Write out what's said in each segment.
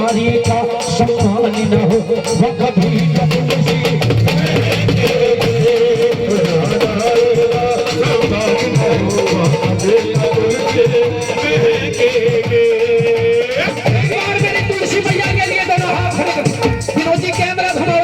नारी का सम्मान न हो वह कभी न तुलसी तुलसी मैया के लिए दोनों हाथ खड़े करो। विनोद जी कैमरा घुमाओ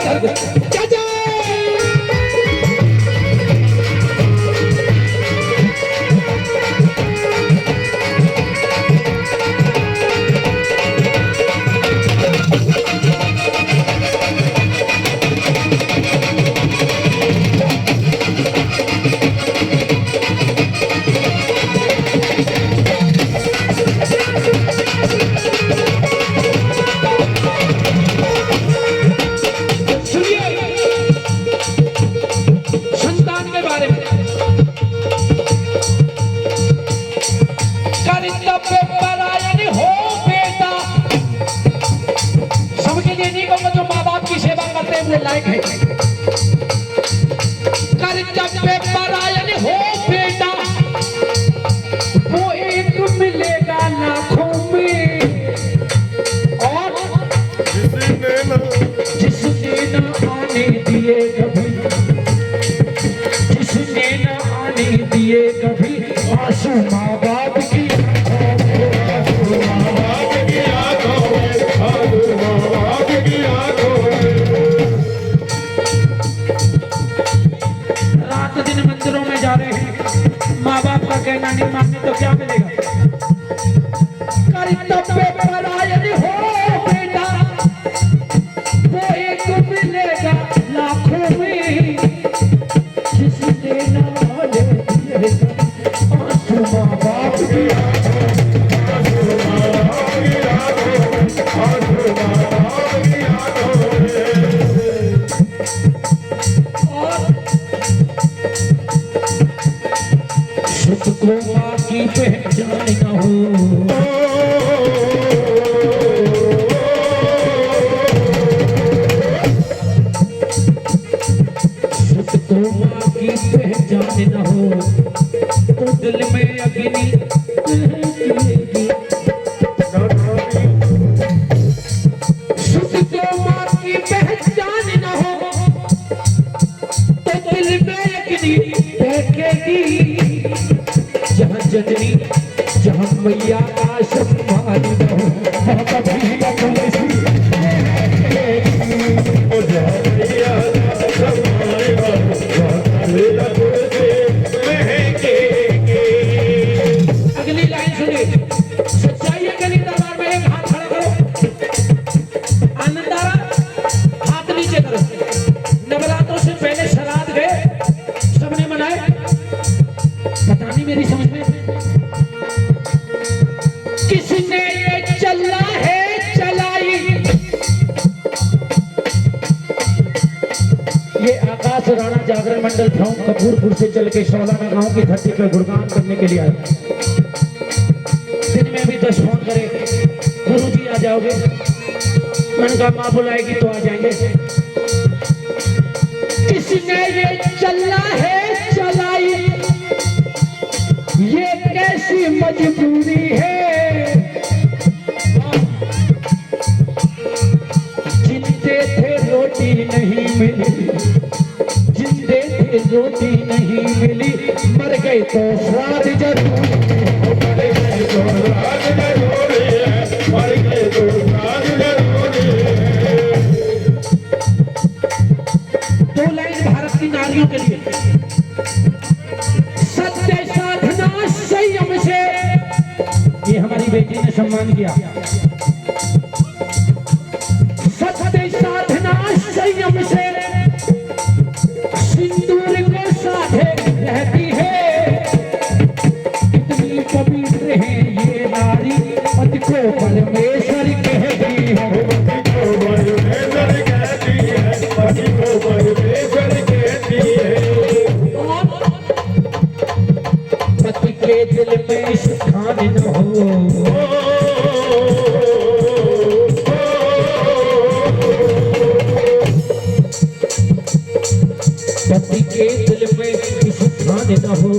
इधर लायक है कर्तव्य परायण हो बेटा वो एक मिलेगा लाखों में और जिसने न आने दिए कभी जिसने न आने दिए कभी आंसू माँ बाप की कहना नहीं मानने तो क्या मिलेगा। कर्तव्य परायण हो बेटा वो एक मिलेगा लाखों में जिसने न आने दिए आंसू माँ बाप की को माँ की पहचान न हो को माँ की पहचान न हो तो दिल में अग्नि लगेगी। शुद्ध को माँ की पहचान न हो तो दिल में अग्नि देखेगी। जहाँ जननी जहाँ मैया का सम्मान न हो वहाँ कभी न तुलसी अगली लाइन सुनिए। सच्चाई है गली दरबार में एक हाथ खड़ा करो आनंदारा हाथ नीचे करो। नवरात्रों से पहले श्राद्ध गए सबने मनाए पता नहीं मेरी समझ में किसने ये चला है चलाई। ये आकाश राणा जागरण मंडल गांव कपूरपुर से चल के शौलाना गांव की धरती पर गुणगान करने के लिए आया। दिन में भी 10 फोन करे गुरुजी आ जाओगे मैंने कहा माँ बुलाएगी तो आ जाएंगे। किसने ये चला है चलाई ये कैसी मजबूरी है। जिंदे थे रोटी नहीं मिली जिंदे थे रोटी नहीं मिली मर गए तो श्राद्ध जरूर मर गए तो श्राद्ध जरूर। दो लाइन भारत की नारियों के लिए। सत्य साधना संयम से ये हमारी बेटी ने सम्मान किया। सत्य साधना संयम से सिंदूर को साधे रहती है। कितनी पवित्र है ये नारी पति को परमेश्वर कहती है। पति को परमेश्वर कहती है। पति के दिल में स्थान न हो पति के दिल में स्थान न हो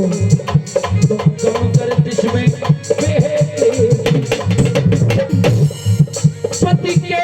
तो कम कर दिश में पति के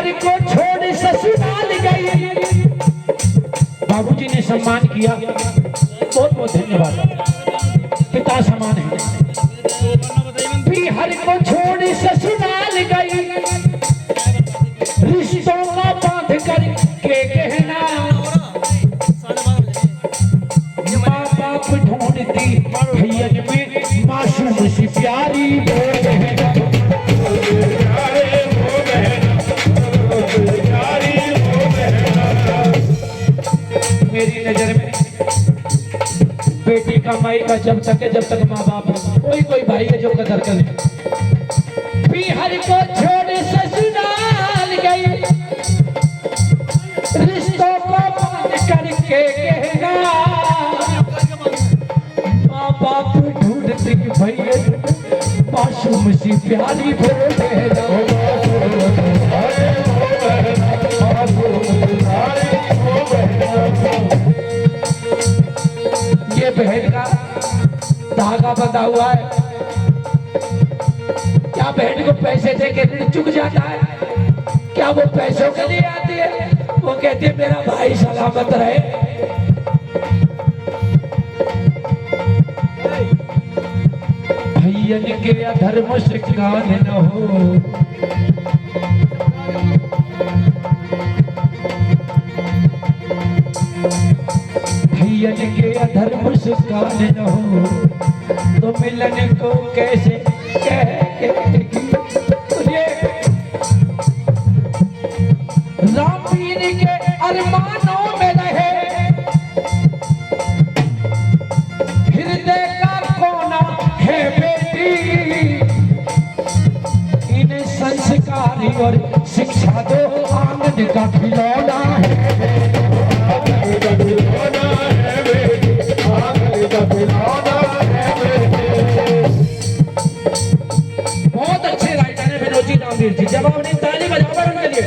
हर को छोड़ ससुराल गई। बाबूजी ने सम्मान किया, बहुत बहुत धन्यवाद, पिता समान है। हर को छोड़ ससुराल गई, रिश्तों का बांध कर के कहना, माँ बाप ढूंढती भैयन में मासूम सी प्यारी वो बहना। मेरी नजर में बेटी का माई का जब तक है, जब तक माँ बाप है, कोई कोई भाई है जो कदर करे। हर को छोड़ ससुराल गई, रिश्तों को बांध करके कहना, माँ बाप ढूंढती भैया मासूम सी प्यारी वो बहना। ये बहन का धागा बंधा हुआ है, क्या बहन को पैसे दे के ऋण चुक जाता है? क्या वो पैसों के लिए आती है? वो कहती है मेरा भाई सलामत रहे। भैयन के अधर्म से कान न हो, भैयन के अधर्म से कान न हो, तो मिलन को कैसे रामवीर के अरमानों में रहे, हृदय का कोना है बेटी, इन्हें संस्कारी और शिक्षा दो, आंगन का खिलौना है। बहुत अच्छे राइटर है विनोद जी रामवीर जी, जब आपने ताली बजाओ उनके लिए,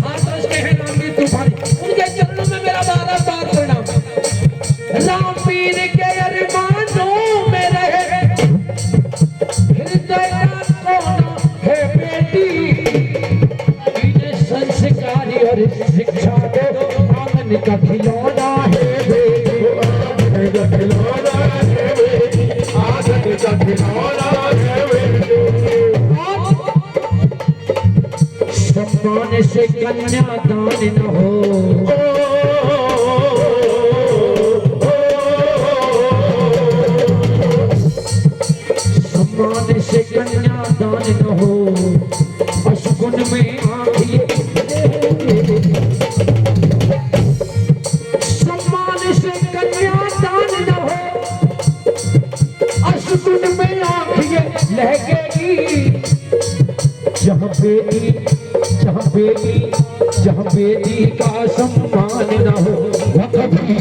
हाथ रचते हैं रामवीर तूफानी, उनके चरणों में मेरा बार बार प्रणाम। रामवीर के अरमानों में रहे, हृदय का कोना है बेटी, इन्हें संस्कारी और शिक्षा दो, आंगन का खिलौना है बेटी, आंगन का खिलौना है बेटी, आंगन का खिलौना है बेटी। सम्मान से कन्यादान न हो, सम्मान से कन्यादान न हो, अशुगुन में आंखिए, सम्मान से कन्यादान न हो, अशुगुन में आंखिए लहकेगी, जहाँ बेटी का सम्मान न हो, वह कभी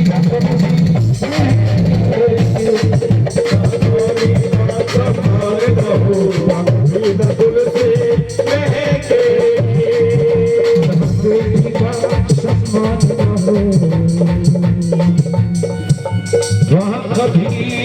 बेटी का सम्मान न हो, वह कभी